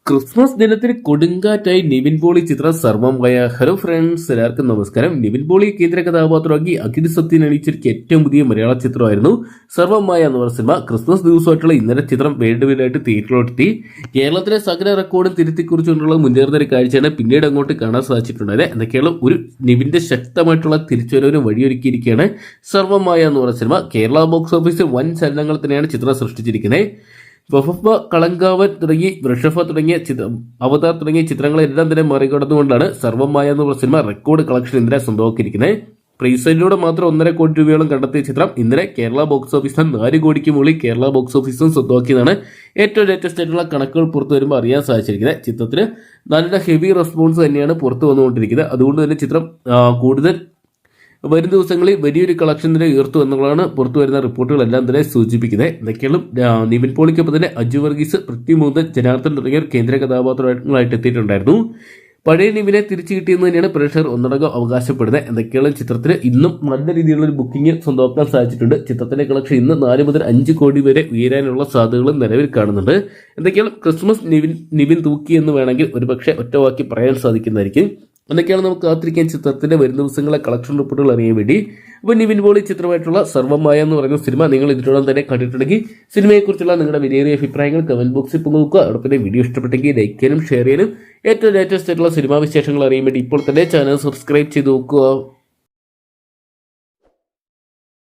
Christmas ദിനത്തിന് കൊടുങ്കാറ്റായി നിവിൻ പോളി ചിത്രം സർവമായ. Hello friends, എല്ലാവർക്കും നമസ്കാരം. നിവിൻ പോളി കേന്ദ്ര കഥാപാത്രമാക്കി അഖിൽ സത്യൻ അണിയിച്ചൊരുക്കിയ ഏറ്റവും പുതിയ മലയാള ചിത്രമായിരുന്നു സർവമായ എന്ന സിനിമ. ക്രിസ്മസ് ദിവസമായിട്ടുള്ള ഇന്നലെ ചിത്രം വേൾഡ് തിയേറ്ററിലെത്തി. കേരളത്തിലെ സകല റെക്കോർഡും തിരുത്തിക്കുറിച്ചുകൊണ്ടുള്ള മുന്നേറുന്ന ഒരു കാഴ്ചയാണ് പിന്നീട് അങ്ങോട്ട് കാണാൻ സാധിച്ചിട്ടുണ്ടായത്. എന്തൊക്കെയാണ് ഒരു നിവിന്റെ ശക്തമായിട്ടുള്ള തിരിച്ചുവരവിന് വഴിയൊരുക്കിയിരിക്കുകയാണ് സർവമായ എന്ന് പറയുന്ന സിനിമ. കേരള ബോക്സ് ഓഫീസിൽ വൻ ചലനങ്ങൾ തന്നെയാണ് ചിത്രം സൃഷ്ടിച്ചിരിക്കുന്നത്. വഫഫ, കളങ്കാവൻ തുടങ്ങി വൃഷഭ തുടങ്ങിയ അവതാർ തുടങ്ങിയ ചിത്രങ്ങളെല്ലാം തന്നെ മറികടന്നുകൊണ്ടാണ് സർവമായ എന്ന സിനിമ റെക്കോർഡ് കളക്ഷൻ ഇന്നലെ സ്വന്തമാക്കിയിരിക്കുന്നത്. പ്രീസെയിലൂടെ മാത്രം 1.5 കോടി രൂപയോളം കണ്ടെത്തിയ ചിത്രം ഇന്നലെ കേരള ബോക്സ് ഓഫീസിൽ 4 കോടിക്ക് മുകളിൽ കേരള ബോക്സ് ഓഫീസും സ്വന്തമാക്കിയതാണ് ഏറ്റവും ലേറ്റസ്റ്റ് ആയിട്ടുള്ള കണക്കുകൾ പുറത്തു വരുമ്പോൾ അറിയാൻ സാധിച്ചിരിക്കുന്നത്. ചിത്രത്തിന് നല്ല ഹെവി റെസ്പോൺസ് തന്നെയാണ് പുറത്തു വന്നുകൊണ്ടിരിക്കുന്നത്. അതുകൊണ്ട് തന്നെ ചിത്രം കൂടുതൽ വരും ദിവസങ്ങളിൽ വലിയൊരു കളക്ഷൻ തന്നെ ഉയർത്തു എന്നുള്ളതാണ് പുറത്തു വരുന്ന റിപ്പോർട്ടുകളെല്ലാം തന്നെ സൂചിപ്പിക്കുന്നത്. എന്തൊക്കെയാണ് നിവിൻ പോളിക്കൊപ്പം തന്നെ അജു വർഗീസ്, പൃഥ്വിമൂതൻ, ജനാർദ്ദൻ തുടങ്ങിയവർ കേന്ദ്ര കഥാപാത്രങ്ങളായിട്ട് എത്തിയിട്ടുണ്ടായിരുന്നു. പഴയ നിവിനെ തിരിച്ചു കിട്ടിയെന്ന് തന്നെയാണ് പ്രേക്ഷകർ ഒന്നടങ്കം അവകാശപ്പെടുന്നത്. എന്തൊക്കെയാണ് ചിത്രത്തിന് ഇന്നും നല്ല രീതിയിലുള്ള ഒരു ബുക്കിംഗ് സ്വന്തമാക്കാൻ സാധിച്ചിട്ടുണ്ട്. ചിത്രത്തിന്റെ കളക്ഷൻ ഇന്ന് 4 മുതൽ 5 കോടി വരെ ഉയരാനുള്ള സാധ്യതകളും നിലവിൽ കാണുന്നുണ്ട്. എന്തൊക്കെയാണ് ക്രിസ്മസ് നിവിൻ തൂക്കി എന്ന് വേണമെങ്കിൽ ഒരുപക്ഷെ ഒറ്റവാക്കി പറയാൻ സാധിക്കുന്നതായിരിക്കും. എന്നൊക്കെയാണ് നമുക്ക് കാത്തിരിക്കാൻ ചിത്രത്തിന്റെ വരും ദിവസങ്ങളെ കളക്ഷൻ റിപ്പോർട്ടുകൾ അറിയാൻ വേണ്ടി. അപ്പോൾ നിവിൻ പോളി ചിത്രമായിട്ടുള്ള സർവമായ എന്ന് പറയുന്ന സിനിമ നിങ്ങൾ ഇതിനോടൊപ്പം തന്നെ കണ്ടിട്ടുണ്ടെങ്കിൽ സിനിമയെക്കുറിച്ചുള്ള നിങ്ങളുടെ വലിയ അഭിപ്രായങ്ങൾ കമന്റ് ബോക്സിൽ പങ്കുവെക്കുക. അതോടൊപ്പം തന്നെ വീഡിയോ ഇഷ്ടപ്പെട്ടെങ്കിൽ ലൈക്ക് ചെയ്യാനും ഷെയർ ചെയ്യാനും ഏറ്റവും ലേറ്റസ്റ്റ് ആയിട്ടുള്ള സിനിമാ വിശേഷങ്ങൾ അറിയാൻ വേണ്ടി ഇപ്പോൾ തന്നെ ചാനൽ സബ്സ്ക്രൈബ് ചെയ്ത് നോക്കുക.